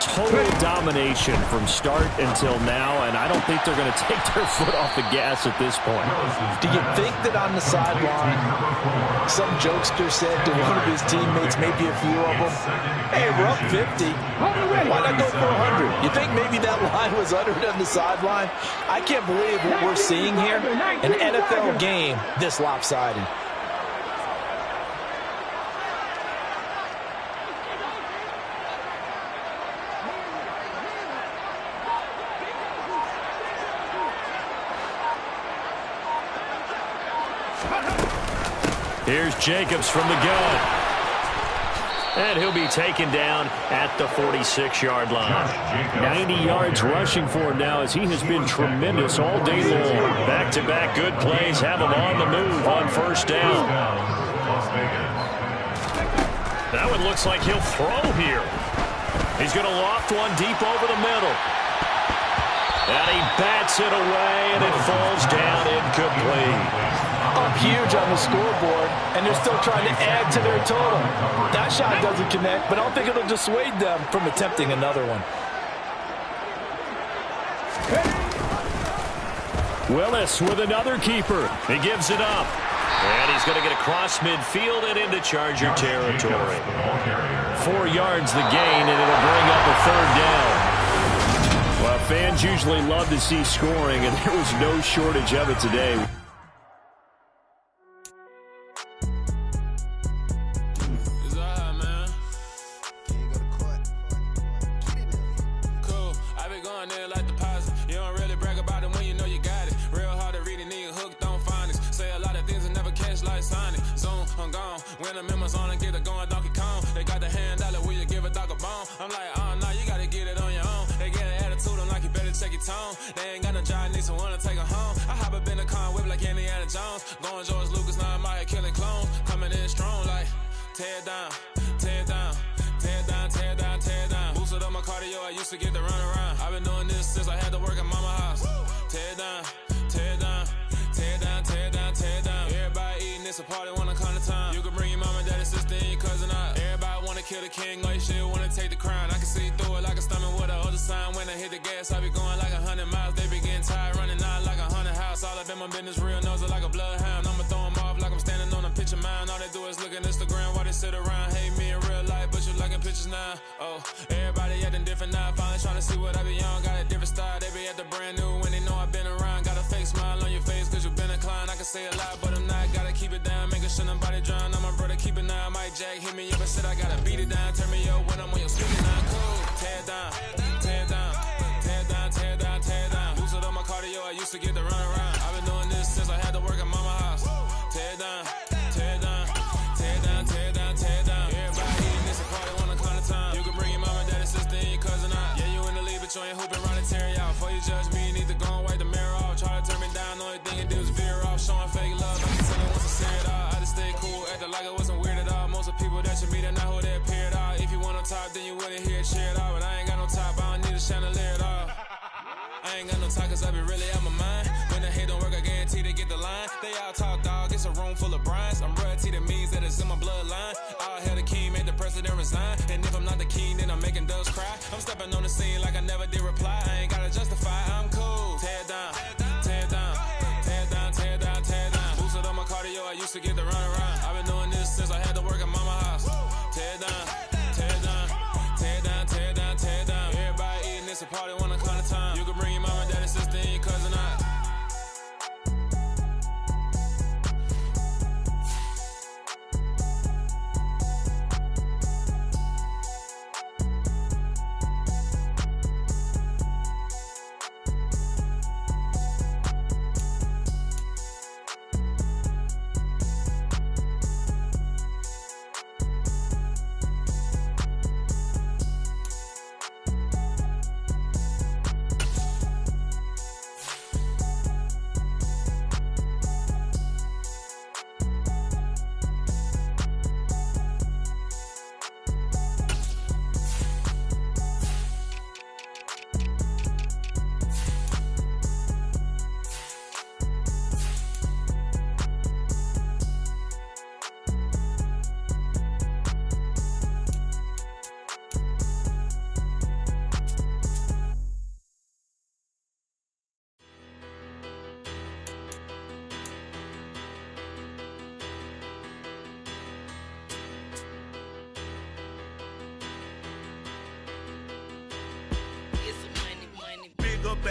total domination from start until now, and I don't think they're going to take their foot off the gas at this point. Do you think that on the sideline, some jokester said to one of his teammates, maybe a few of them, hey, we're up 50. Why not go for 100? You think maybe that line was uttered on the sideline? I can't believe what we're seeing here. An NFL game this lopsided. Here's Jacobs from the gun. And he'll be taken down at the 46-yard line. 90 yards rushing for him now as he has been tremendous all day long. Back-to-back good plays have him on the move on first down. That one looks like he'll throw here. He's going to loft one deep over the middle. And he bats it away, and it falls down incomplete. Up huge on the scoreboard, and they're still trying to add to their total. That shot doesn't connect, but I don't think it'll dissuade them from attempting another one. Willis with another keeper. He gives it up. And he's going to get across midfield and into Charger territory. 4 yards the gain, and it'll bring up a third down. Well, fans usually love to see scoring, and there was no shortage of it today. They ain't got no job, need someone to take her home. I hop up in the car, whip like Indiana Jones. Going George Lucas, now I'm out here killing clones. Coming in strong like, tear down, tear down, tear down, tear down, tear down. Boosted up my cardio, I used to get to run around. I've been doing this since I had to work at mama house. Tear down, tear down, tear down, tear down, tear down. Everybody eating, it's a party, wanna come to time. You can bring your mama, daddy, sister, and your cousin out. Everybody wanna kill the king, or you shit wanna take the crown. I can see through it like a stomach with a other sign. When I hit the gas, I be going like 100 miles. They be getting tired, running out like 100 house. All up in my business, real nose like a bloodhound. I'ma throw them off like I'm standing on a picture mound. All they do is look at Instagram while they sit around. Hate me in real life, but you liking pictures now. Oh, everybody acting different now. Finally trying to see what I be on. Got a different style, they be at the brand new when they know I've been around. Got a fake smile on your face cause you been inclined. I can say a lot, but I'm not. Gotta keep it down, making sure nobody drown. I'm my brother, keep it now. Mike Jack hit me up and said I gotta beat it down. Turn me up when I'm on your speaker now. Cool, tear down, tear down, tear down, tear down, tear down. Boosted up my cardio, I used to get to run around. I've been doing this since I had to work at mama house. Tear down, tear down, tear down, tear down, tear down. Everybody eating this a party, wanna come to time. You can bring your mama, daddy, sister, and your cousin out. Yeah, you in the lead, but you ain't hooping, running Terry out. Before you judge me, you need to go and wipe the mirror off. Try to turn me down, only thing you do is veer off. Showing fake love, I can tell it once I see it all. I just stay cool, acting like it wasn't weird at all. Most of the people that you meet are not who they appear at all. If you want on top, then you wouldn't hear it cheer at all. But I ain't got no top, I don't need a chandelier at all. I ain't got no talk cause I be really out my mind. When the hate don't work, I guarantee they get the line. They all talk dog, it's a room full of brinds. I'm royalty, that means that it's in my bloodline. All hell the king, made the president resign. And if I'm not the king, then I'm making doves cry. I'm stepping on the scene like I never did reply. I ain't gotta justify, I'm cool. Tear down, tear down, tear down, tear down, tear down. Boosted up my cardio, I used to get to run around. I've been doing this since I had to work at mama house. Tear down, tear down, tear down, tear down, tear down. Everybody eating this a party, wanna come to time. You can bring your mama, daddy, sister, and your cousin out.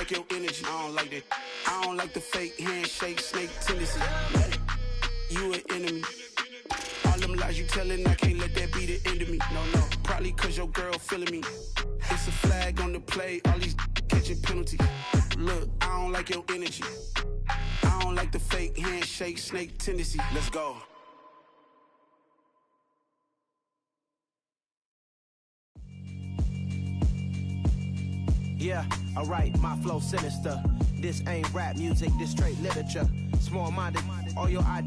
like your energy. I don't like that. I don't like the fake handshake, snake tendency. You an enemy. All them lies you telling, I can't let that be the end of me. No, probably cause your girl feeling me. It's a flag on the play, all these catching penalties. Look, I don't like your energy. I don't like the fake handshake, snake tendency. Let's go. Yeah, alright, my flow sinister. This ain't rap music, this straight literature. Small-minded, all your ideas